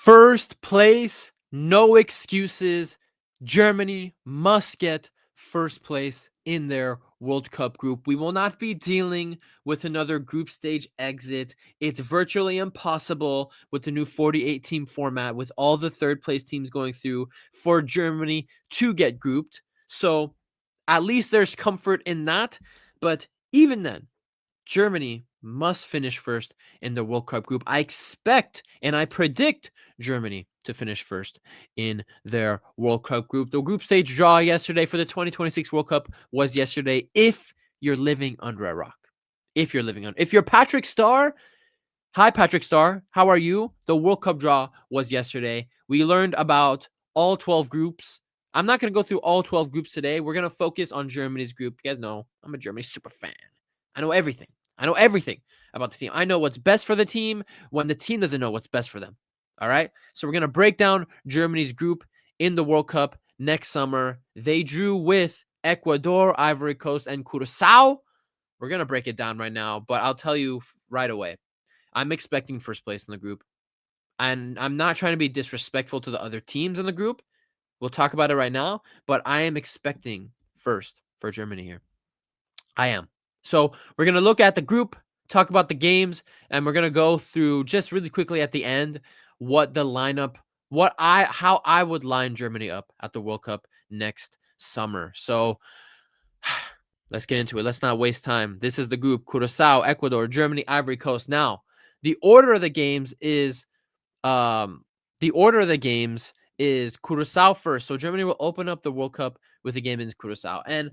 First place, no excuses. Germany must get first place in their World Cup group. We will not be dealing with another group stage exit. It's virtually impossible with the new 48 team format, with all the third place teams going through, for Germany to get grouped. So at least there's comfort in that. But even then, Germany must finish first in the World Cup group. I expect and I predict Germany to finish first in their World Cup group. The group stage draw yesterday for the 2026 World Cup was yesterday. If you're living under a rock, if you're Patrick Starr, hi Patrick Starr, how are you? The World Cup draw was yesterday. We learned about all 12 groups. I'm not going to go through all 12 groups today. We're going to focus on Germany's group. You guys know I'm a Germany super fan. I know everything. I know everything about the team. I know what's best for the team when the team doesn't know what's best for them. All right? So we're going to break down Germany's group in the World Cup next summer. They drew with Ecuador, Ivory Coast, and Curacao. We're going to break it down right now, but I'll tell you right away. I'm expecting first place in the group. And I'm not trying to be disrespectful to the other teams in the group. We'll talk about it right now, but I am expecting first for Germany here. I am. So we're going to look at the group, talk about the games, and we're going to go through just really quickly at the end what the lineup, how I would line Germany up at the World Cup next summer. So let's get into it. Let's not waste time. This is the group: Curacao, Ecuador, Germany, Ivory Coast. Now, the order of the games is Curacao first. So Germany will open up the World Cup with a game in Curacao. And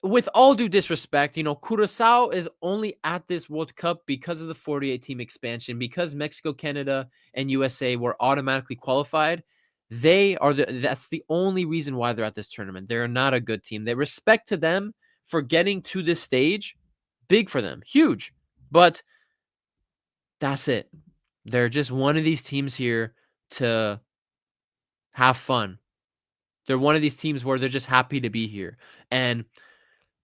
with all due disrespect, Curacao is only at this World Cup because of the 48 team expansion, because Mexico, Canada, and USA were automatically qualified. That's the only reason why they're at this tournament. They're not a good team. They respect to them for getting to this stage. Big for them, huge. But that's it. They're just one of these teams here to have fun. They're one of these teams where they're just happy to be here. And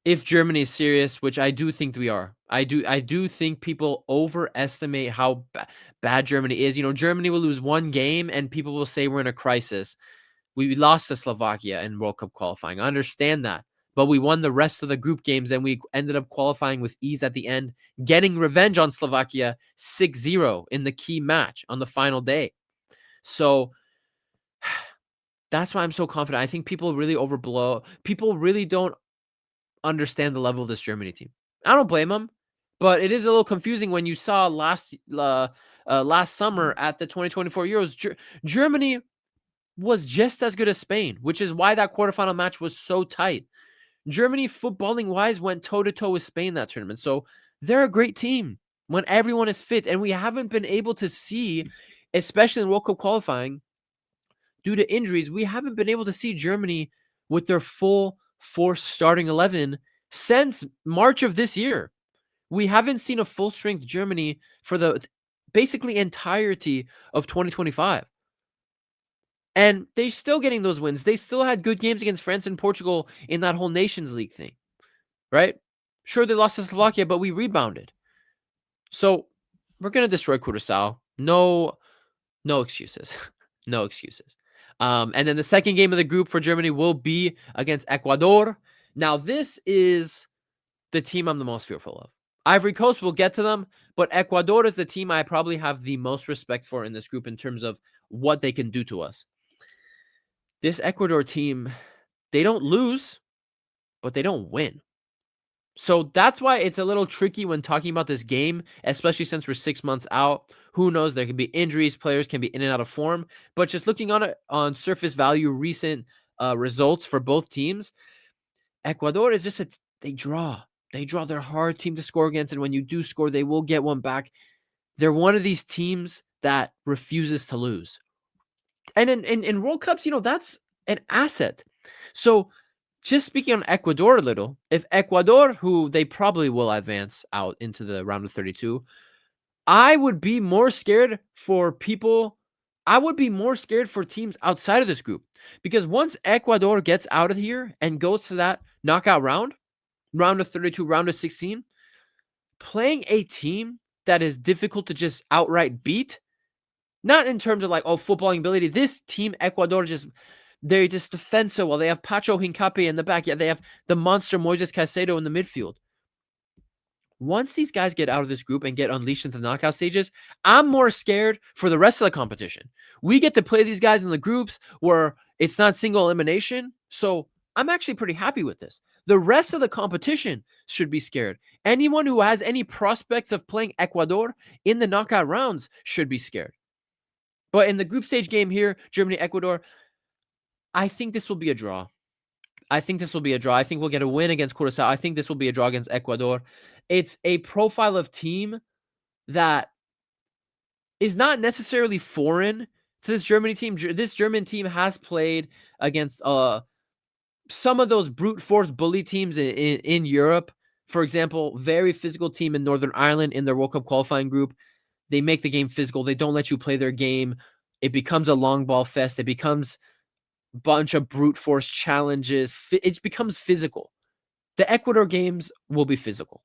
if Germany is serious, which I do think we are, I do think people overestimate how bad Germany is. Germany will lose one game and people will say we're in a crisis. We lost to Slovakia in World Cup qualifying. I understand that. But we won the rest of the group games and we ended up qualifying with ease at the end, getting revenge on Slovakia 6-0 in the key match on the final day. So that's why I'm so confident. I think people really overblow. People really don't understand the level of this Germany team. I don't blame them, but it is a little confusing when you saw last summer at the 2024 Euros, Germany was just as good as Spain, which is why that quarterfinal match was so tight. Germany, footballing wise, went toe-to-toe with Spain that tournament. So they're a great team when everyone is fit. And we haven't been able to see, especially in World Cup qualifying, due to injuries, we haven't been able to see Germany with their full force starting 11 since March of this year. We haven't seen a full-strength Germany for the basically entirety of 2025. And they're still getting those wins. They still had good games against France and Portugal in that whole Nations League thing, right? Sure, they lost to Slovakia, but we rebounded. So we're going to destroy Curacao. No excuses. No excuses. And then the second game of the group for Germany will be against Ecuador. Now, this is the team I'm the most fearful of. Ivory Coast, will get to them, but Ecuador is the team I probably have the most respect for in this group in terms of what they can do to us. This Ecuador team, they don't lose, but they don't win. So that's why it's a little tricky when talking about this game, especially since we're 6 months out. Who knows? There could be injuries. Players can be in and out of form. But just looking on it on surface value, recent results for both teams, Ecuador is just they draw. They draw. They're a hard team to score against. And when you do score, they will get one back. They're one of these teams that refuses to lose. And in World Cups, that's an asset. So just speaking on Ecuador a little, if Ecuador, who they probably will advance out into the round of 32, I would be more scared for people. I would be more scared for teams outside of this group, because once Ecuador gets out of here and goes to that knockout round of 32, round of 16, playing a team that is difficult to just outright beat, Not in terms of like, oh, footballing ability. This team, Ecuador, they just defend so well. They have Pacho Hincapié in the back. Yeah, they have the monster Moises Caicedo in the midfield. Once these guys get out of this group and get unleashed into the knockout stages, I'm more scared for the rest of the competition. We get to play these guys in the groups where it's not single elimination. So I'm actually pretty happy with this. The rest of the competition should be scared. Anyone who has any prospects of playing Ecuador in the knockout rounds should be scared. But in the group stage game here, Germany, Ecuador, I think this will be a draw. I think we'll get a win against Curacao. I think this will be a draw against Ecuador. It's a profile of team that is not necessarily foreign to this Germany team. This German team has played against some of those brute force bully teams in Europe. For example, very physical team in Northern Ireland in their World Cup qualifying group. They make the game physical. They don't let you play their game. It becomes a long ball fest. It becomes a bunch of brute force challenges. It becomes physical. The Ecuador games will be physical.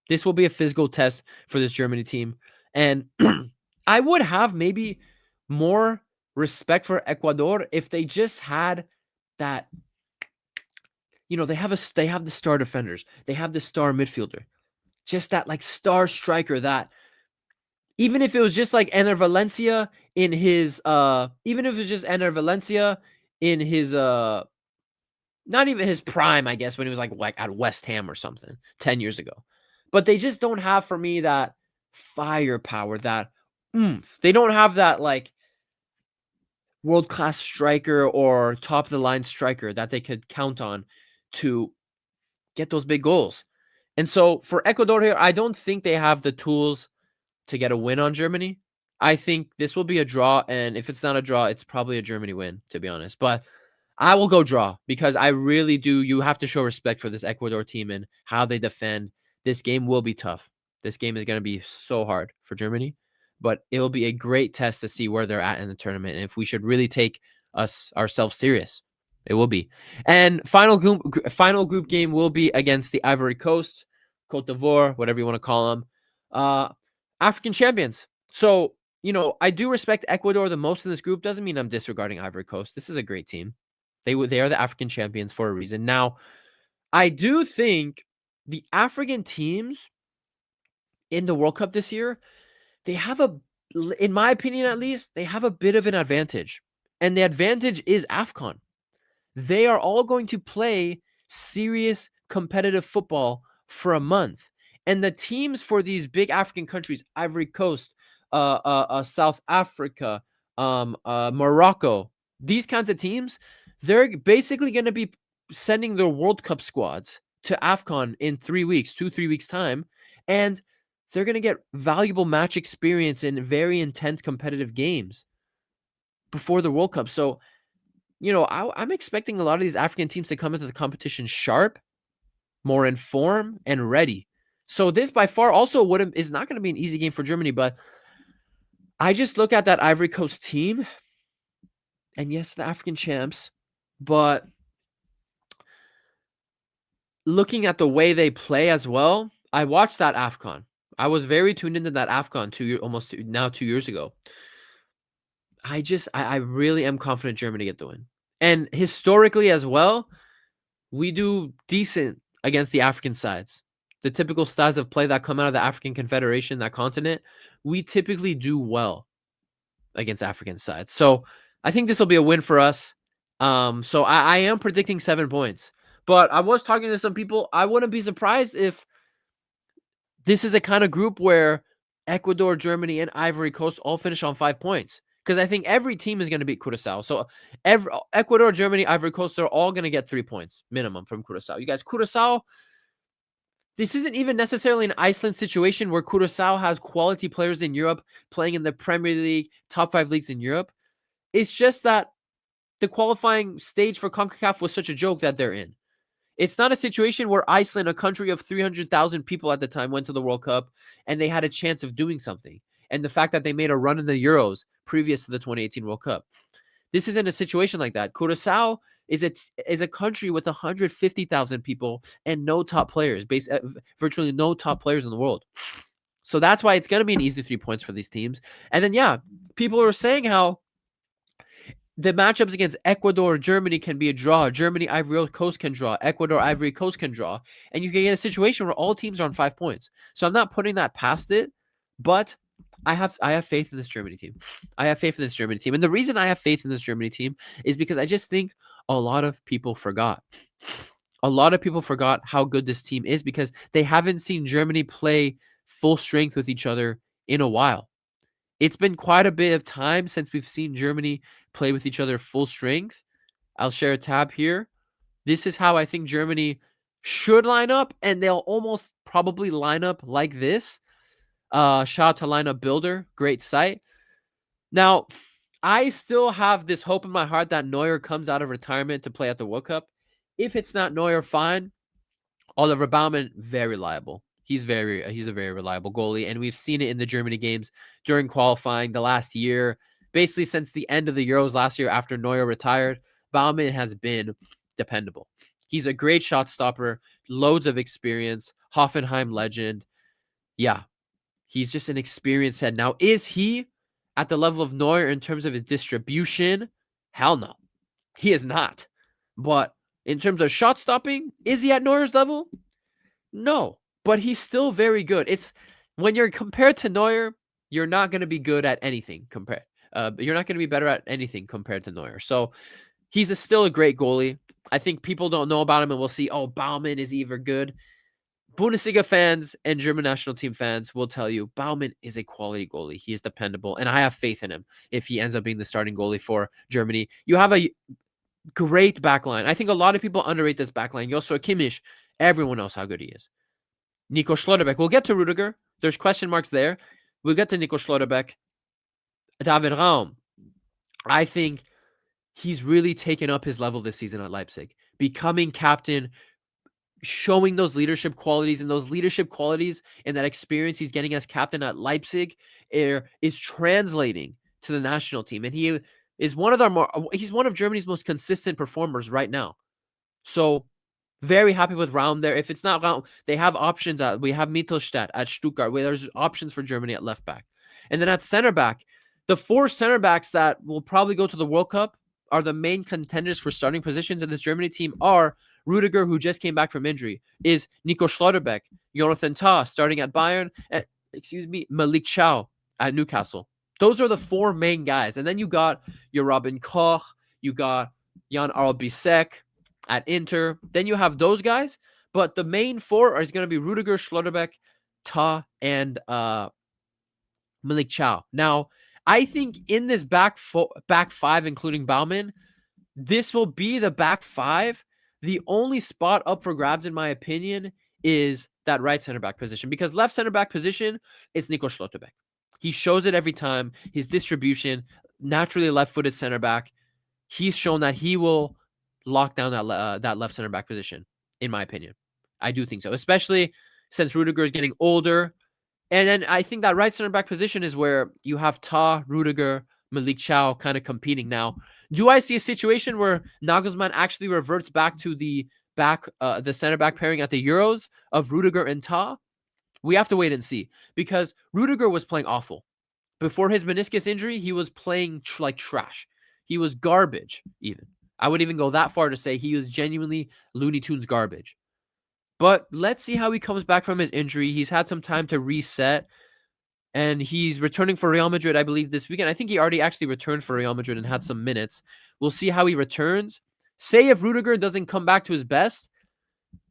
This will be a physical test for this Germany team. And I would have maybe more respect for Ecuador if they just had that, they have the star defenders. They have the star midfielder. Just that like star striker that even if it was just like Ener Valencia in his not even his prime, I guess, when he was like at West Ham or something 10 years ago. But they just don't have for me that firepower, that oomph. They don't have that like world-class striker or top of the line striker that they could count on to get those big goals. And so for Ecuador here, I don't think they have the tools to get a win on Germany. I think this will be a draw, and if it's not a draw, it's probably a Germany win, to be honest. But I will go draw because I really do. You have to show respect for this Ecuador team and how they defend. This game will be tough. This game is going to be so hard for Germany, but it will be a great test to see where they're at in the tournament and if we should really take ourselves serious. It will be. And final group game will be against the Ivory Coast, Cote d'Ivoire, whatever you want to call them. African champions. So, I do respect Ecuador the most in this group. Doesn't mean I'm disregarding Ivory Coast. This is a great team. They are the African champions for a reason. Now, I do think the African teams in the World Cup this year, they have in my opinion at least, they have a bit of an advantage. And the advantage is AFCON. They are all going to play serious competitive football for a month. And the teams for these big African countries, Ivory Coast, South Africa, Morocco, these kinds of teams, they're basically going to be sending their World Cup squads to AFCON in 3 weeks, 2-3 weeks time. And they're going to get valuable match experience in very intense competitive games before the World Cup. So, I'm expecting a lot of these African teams to come into the competition sharp, more in form, and ready. So this by far also is not going to be an easy game for Germany, but I just look at that Ivory Coast team, and yes, the African champs, but looking at the way they play as well, I watched that AFCON. I was very tuned into that AFCON 2 years ago. I really am confident Germany get the win. And historically as well, we do decent against the African sides. The typical styles of play that come out of the African Confederation, that continent, we typically do well against African sides. So I think this will be a win for us. So I am predicting 7 points. But I was talking to some people. I wouldn't be surprised if this is a kind of group where Ecuador, Germany, and Ivory Coast all finish on 5 points. Because I think every team is going to beat Curacao. So Ecuador, Germany, Ivory Coast, they're all going to get 3 points minimum from Curacao. You guys, Curacao, this isn't even necessarily an Iceland situation where Curacao has quality players in Europe playing in the Premier League, top 5 leagues in Europe. It's just that the qualifying stage for CONCACAF was such a joke that they're in. It's not a situation where Iceland, a country of 300,000 people at the time, went to the World Cup and they had a chance of doing something. And the fact that they made a run in the Euros previous to the 2018 World Cup. This isn't a situation like that. Curacao is a country with 150,000 people and no top players, virtually no top players in the world. So that's why it's going to be an easy 3 points for these teams. And then, yeah, people are saying how the matchups against Ecuador, Germany can be a draw. Germany, Ivory Coast can draw. Ecuador, Ivory Coast can draw. And you can get a situation where all teams are on 5 points. So I'm not putting that past it, but I have faith in this Germany team. I have faith in this Germany team. And the reason I have faith in this Germany team is because I just think a lot of people forgot. A lot of people forgot how good this team is because they haven't seen Germany play full strength with each other in a while. It's been quite a bit of time since we've seen Germany play with each other full strength. I'll share a tab here. This is how I think Germany should line up, and they'll almost probably line up like this. Shout out to Lineup Builder, great site. Now, I still have this hope in my heart that Neuer comes out of retirement to play at the World Cup. If it's not Neuer, fine. Oliver Baumann, very reliable. He's a very reliable goalie, and we've seen it in the Germany games during qualifying the last year. Basically, since the end of the Euros last year after Neuer retired, Baumann has been dependable. He's a great shot stopper, loads of experience, Hoffenheim legend. Yeah, he's just an experienced head. Now, is he at the level of Neuer in terms of his distribution? Hell no. He is not. But in terms of shot stopping, is he at Neuer's level? No, but he's still very good. It's when you're compared to Neuer, you're not going to be good at anything compared. You're not going to be better at anything compared to Neuer. So he's still a great goalie. I think people don't know about him, and we'll see. Oh, Baumann is even good. Bundesliga fans and German national team fans will tell you Baumann is a quality goalie. He is dependable, and I have faith in him if he ends up being the starting goalie for Germany. You have a great backline. I think a lot of people underrate this backline. Joshua Kimmich, everyone knows how good he is. Nico Schlotterbeck. We'll get to Rudiger. There's question marks there. We'll get to Nico Schlotterbeck. David Raum. I think he's really taken up his level this season at Leipzig, becoming captain, showing those leadership qualities, and those leadership qualities and that experience he's getting as captain at Leipzig is translating to the national team. And he is he's one of Germany's most consistent performers right now. So very happy with Raum there. If it's not Raum, they have options. We have Mittelstadt at Stuttgart, where there's options for Germany at left back. And then at center back, the 4 center backs that will probably go to the World Cup are the main contenders for starting positions in this Germany team are Rudiger, who just came back from injury, is Nico Schlotterbeck, Jonathan Tah starting at Bayern, and, Malik Chow at Newcastle. Those are the 4 main guys. And then you got your Robin Koch, you got Jan Albisek at Inter. Then you have those guys, but the main 4 is going to be Rudiger, Schlotterbeck, Tah, and Malik Chow. Now, I think in this back 5, including Baumann, this will be the back 5. The only spot up for grabs, in my opinion, is that right center back position, because left center back position, it's Nico Schlotterbeck. He shows it every time. His distribution, naturally left-footed center back. He's shown that he will lock down that left center back position, in my opinion. I do think so, especially since Rudiger is getting older. And then I think that right center back position is where you have Tah, Rudiger, Malik Chow kind of competing. Now, do I see a situation where Nagelsmann actually reverts back to the center back pairing at the Euros of Rudiger and Tah? We have to wait and see, because Rudiger was playing awful. Before his meniscus injury, he was playing like trash. He was garbage, even. I would even go that far to say he was genuinely Looney Tunes garbage. But let's see how he comes back from his injury. He's had some time to reset, and he's returning for Real Madrid, I believe, this weekend. I think he already actually returned for Real Madrid and had some minutes. We'll see how he returns. Say if Rudiger doesn't come back to his best,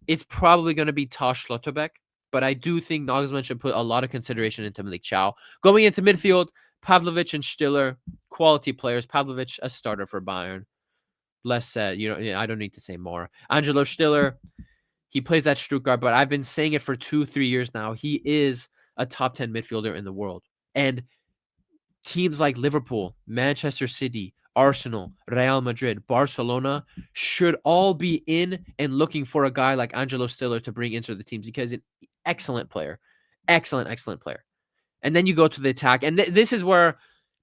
it's probably going to be Tah Schlotterbeck. But I do think Nagelsmann should put a lot of consideration into Malik Chow. Going into midfield, Pavlovic and Stiller, quality players. Pavlovic, a starter for Bayern. Less said. I don't need to say more. Angelo Stiller, he plays at Stuttgart, but I've been saying it for 2-3 years now. He is a top 10 midfielder in the world. And teams like Liverpool, Manchester City, Arsenal, Real Madrid, Barcelona should all be in and looking for a guy like Angelo Stiller to bring into the teams, because he's an excellent player. Excellent player. And then you go to the attack. And this is where,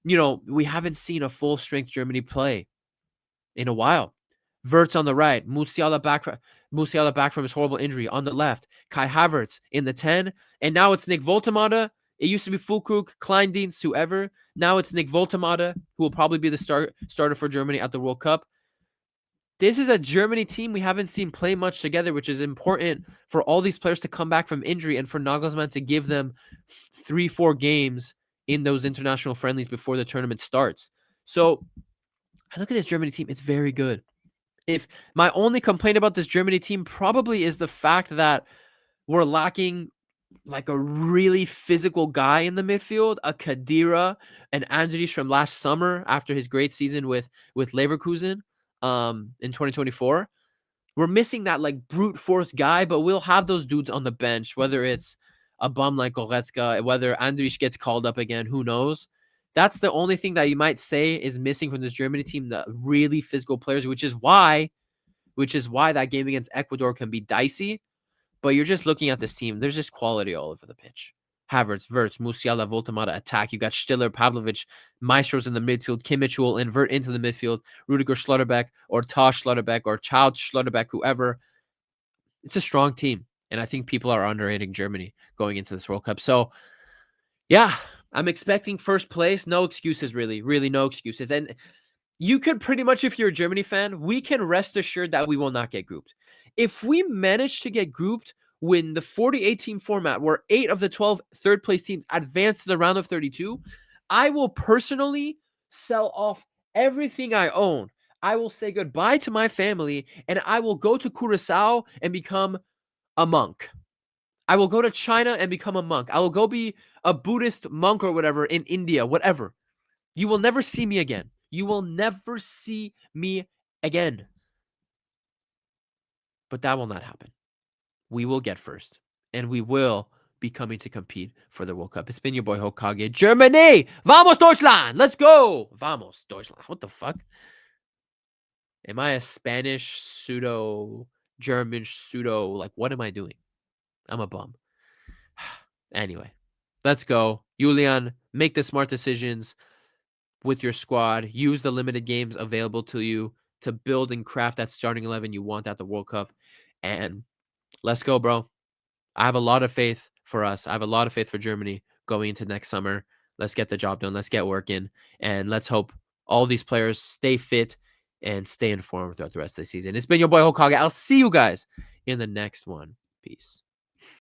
we haven't seen a full strength Germany play in a while. Wirtz on the right, Musiala back from his horrible injury on the left, Kai Havertz in the 10, and now it's Nick Woltemade It used to be Füllkrug, Kleindienst, whoever. Now it's Nick Woltemade, who will probably be the starter for Germany at the World Cup. This is a Germany team we haven't seen play much together, which is important for all these players to come back from injury and for Nagelsmann to give them 3-4 games in those international friendlies before the tournament starts. So I look at this Germany team, it's very good. If my only complaint about this Germany team probably is the fact that we're lacking like a really physical guy in the midfield, a Khedira and Andrich from last summer after his great season with Leverkusen in 2024. We're missing that like brute force guy, but we'll have those dudes on the bench, whether it's a bum like Goretzka, whether Andrich gets called up again, who knows? That's the only thing that you might say is missing from this Germany team, the really physical players, which is why that game against Ecuador can be dicey. But you're just looking at this team. There's just quality all over the pitch. Havertz, Wirtz, Musiala, Woltemade attack. You got Stiller, Pavlovic, Maestros in the midfield. Kimmich will invert into the midfield. Rudiger Schlotterbeck or Tosh Schlotterbeck or Child Schlotterbeck, whoever. It's a strong team. And I think people are underrating Germany going into this World Cup. So, yeah, I'm expecting first place. No excuses, really. Really, no excuses. And you could pretty much, if you're a Germany fan, we can rest assured that we will not get grouped. If we manage to get grouped when the 48 team format, where 8 of the 12 third place teams advance to the round of 32, I will personally sell off everything I own. I will say goodbye to my family and I will go to Curacao and become a monk. I will go to China and become a monk. I will go be a Buddhist monk or whatever in India, whatever. You will never see me again. You will never see me again. But that will not happen. We will get first. And we will be coming to compete for the World Cup. It's been your boy Hokage. Germany! Vamos, Deutschland! Let's go! Vamos, Deutschland. What the fuck? Am I a Spanish pseudo, German pseudo? Like, what am I doing? I'm a bum. Anyway, let's go. Julian, make the smart decisions with your squad. Use the limited games available to you to build and craft that starting 11 you want at the World Cup. And let's go, bro. I have a lot of faith for us. I have a lot of faith for Germany going into next summer. Let's get the job done. Let's get working. And let's hope all these players stay fit and stay informed throughout the rest of the season. It's been your boy Hokage. I'll see you guys in the next one. Peace.